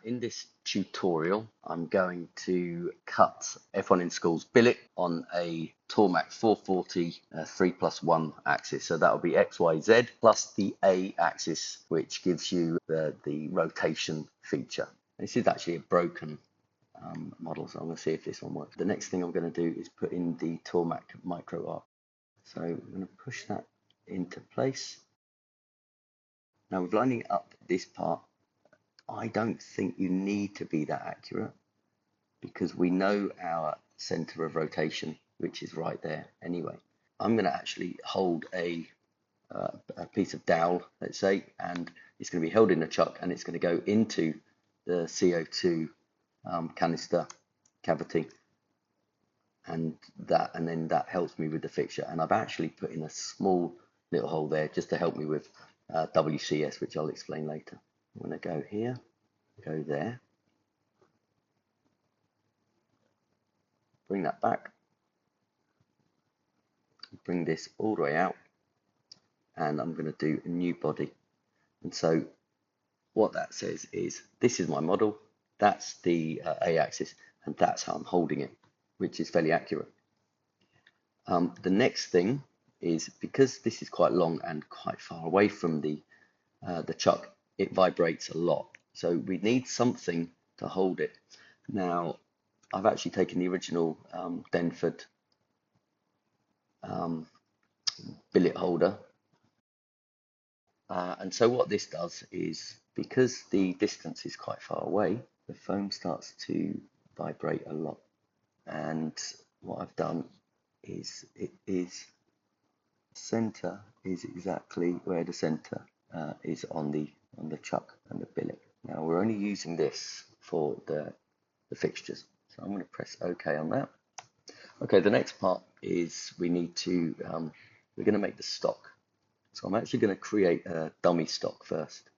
In this tutorial, I'm going to cut F1 in School's billet on a Tormach 440 3+1 axis. So that will be X, Y, Z plus the A axis, which gives you the rotation feature. This is actually a broken model, so I'm going to see if this one works. The next thing I'm going to do is put in the Tormach micro arc. So I'm going to push that into place. Now with lining up this part, I don't think you need to be that accurate because we know our center of rotation, which is right there anyway. I'm going to actually hold a piece of dowel, let's say, and it's going to be held in a chuck and it's going to go into the CO2 canister cavity, and then that helps me with the fixture. And I've actually put in a small little hole there just to help me with WCS, which I'll explain later. I'm going to go here, go there, bring that back, bring this all the way out, and I'm going to do a new body. And so what that says is this is my model, that's the A-axis, and that's how I'm holding it, which is fairly accurate. The next thing is, because this is quite long and quite far away from the chuck, it vibrates a lot. So we need something to hold it. Now, I've actually taken the original Denford billet holder. And so what this does is, because the distance is quite far away, the foam starts to vibrate a lot. And what I've done is, center is exactly where the center is on the chuck and the billet. Now we're only using this for the fixtures, so I'm going to press OK on that. Okay, the next part is we need to we're going to make the stock. So I'm actually going to create a dummy stock first,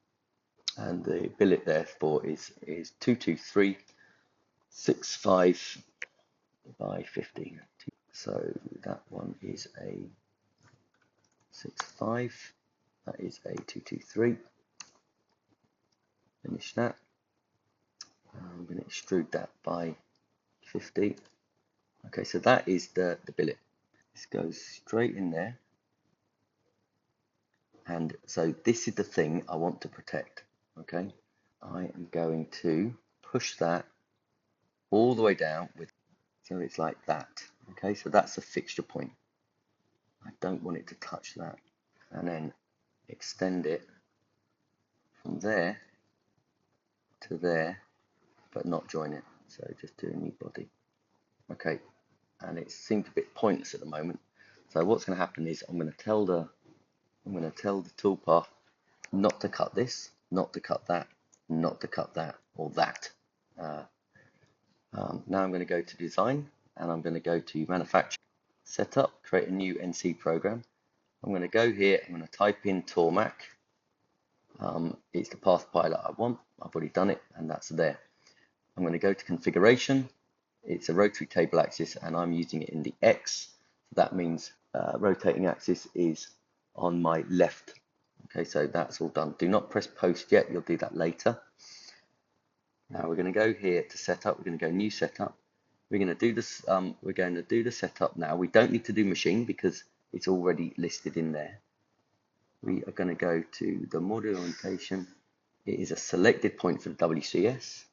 and the billet therefore is 223/65 by 50. So that one is a 65, that is a 223. Finish that. I'm going to extrude that by 50. Okay, so that is the billet. This goes straight in there. And so this is the thing I want to protect. Okay, I am going to push that all the way down so it's like that. Okay, so that's the fixture point. I don't want it to touch that. And then extend it from there to there, but not join it. So just do a new body. Okay, and it seems a bit pointless at the moment. So what's going to happen is I'm going to tell the toolpath not to cut this, not to cut that, not to cut that, or that. Now I'm going to go to design, and I'm going to go to manufacture, setup, create a new NC program. I'm going to go here, I'm going to type in Tormach. It's the path pilot I want. I've already done it, and that's there. I'm going to go to configuration. It's a rotary table axis, and I'm using it in the X. That means rotating axis is on my left. Okay, so that's all done. Do not press post yet, you'll do that later. Now we're going to go here to setup. We're going to go new setup. We're going to do this. We're going to do the setup now. We don't need to do machine because it's already listed in there. We are going to go to the model orientation. It is a selected point for the WCS,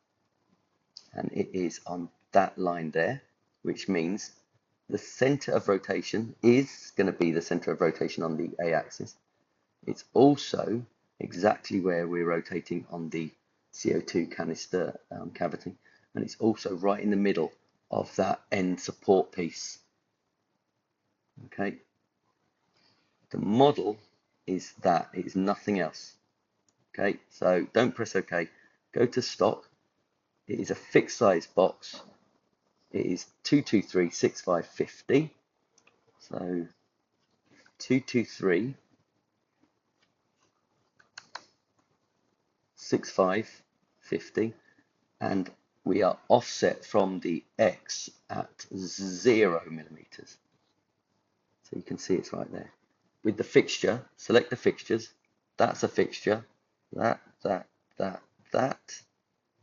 and it is on that line there, which means the center of rotation is going to be the center of rotation on the A-axis. It's also exactly where we're rotating on the CO2 canister cavity, and it's also right in the middle of that end support piece. Okay, the model is that, it is nothing else. Okay, so don't press OK, go to stock. It is a fixed size box. It is 223/6550. So 223/6550, and we are offset from the X at 0 millimeters. So you can see it's right there. With the fixture, select the fixtures. That's a fixture. That,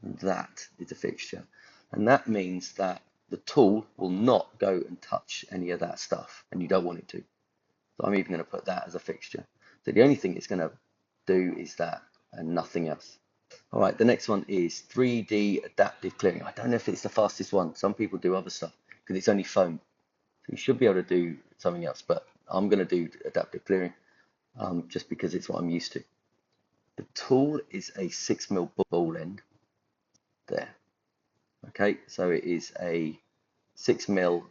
and that is a fixture. And that means that the tool will not go and touch any of that stuff, and you don't want it to. So I'm even going to put that as a fixture. So the only thing it's going to do is that and nothing else. All right, the next one is 3D adaptive clearing. I don't know if it's the fastest one. Some people do other stuff because it's only foam. So you should be able to do something else, but I'm going to do adaptive clearing just because it's what I'm used to. The tool is a 6mm ball end there. Okay, so it is a 6mm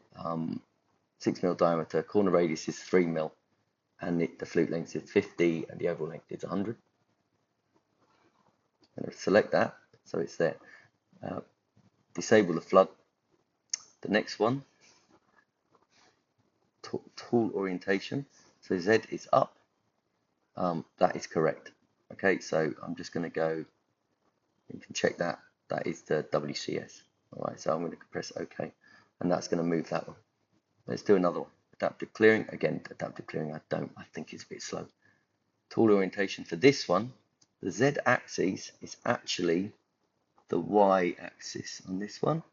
diameter, corner radius is 3mm, and the flute length is 50, and the overall length is 100. I'm going to select that, so it's there. Disable the flood. The next one, tool orientation. So Z is up. That is correct. Okay, so I'm just going to go. You can check that. That is the WCS. All right, so I'm going to press OK, and that's going to move that one. Let's do another one. Adaptive clearing. Again, adaptive clearing. I think it's a bit slow. Tool orientation for this one. The Z axis is actually the Y axis on this one.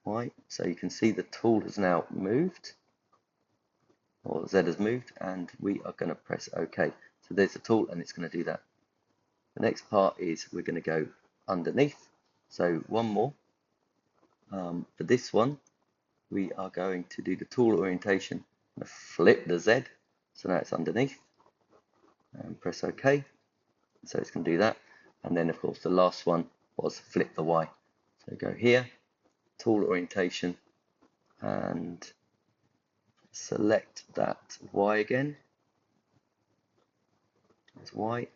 Y. So you can see the tool has now moved, or Z has moved, and we are going to press OK. So there's the tool, and it's going to do that. The next part is we're going to go underneath. So one more. For this one, we are going to do the tool orientation. I'm going to flip the Z, so now it's underneath, and press OK. So it's going to do that. And then, of course, the last one was flip the Y. So go here, tool orientation, and select that Y again. That's Y,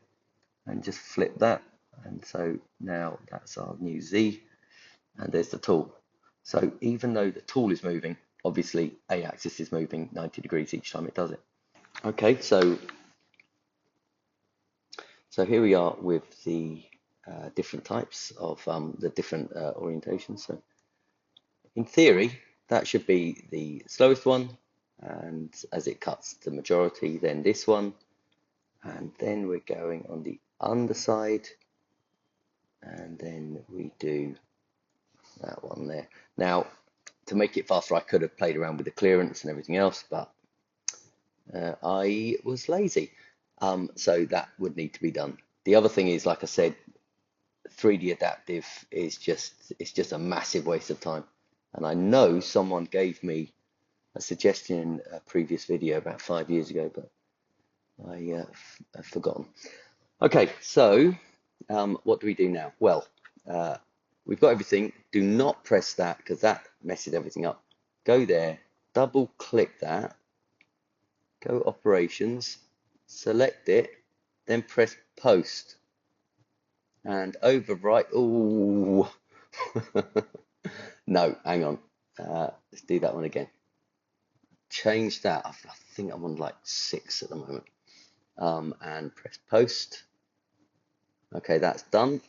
and just flip that. And so now that's our new Z, and there's the tool. So even though the tool is moving, obviously A axis is moving 90 degrees each time it does it. Okay, so here we are with the different types of the different orientations. So in theory, that should be the slowest one, and as it cuts the majority, then this one, and then we're going on the underside, and then we do that one there. Now, to make it faster, I could have played around with the clearance and everything else, but I was lazy. So that would need to be done. The other thing is, like I said, 3D adaptive is just a massive waste of time. And I know someone gave me a suggestion in a previous video about 5 years ago, but I've forgotten. Okay, so what do we do now? Well, we've got everything. Do not press that because that messes everything up. Go there, double click that, go operations, select it, then press post and overwrite. Oh, no, hang on. Let's do that one again. Change that. I think I'm on like 6 at the moment. And press post. Okay, that's done.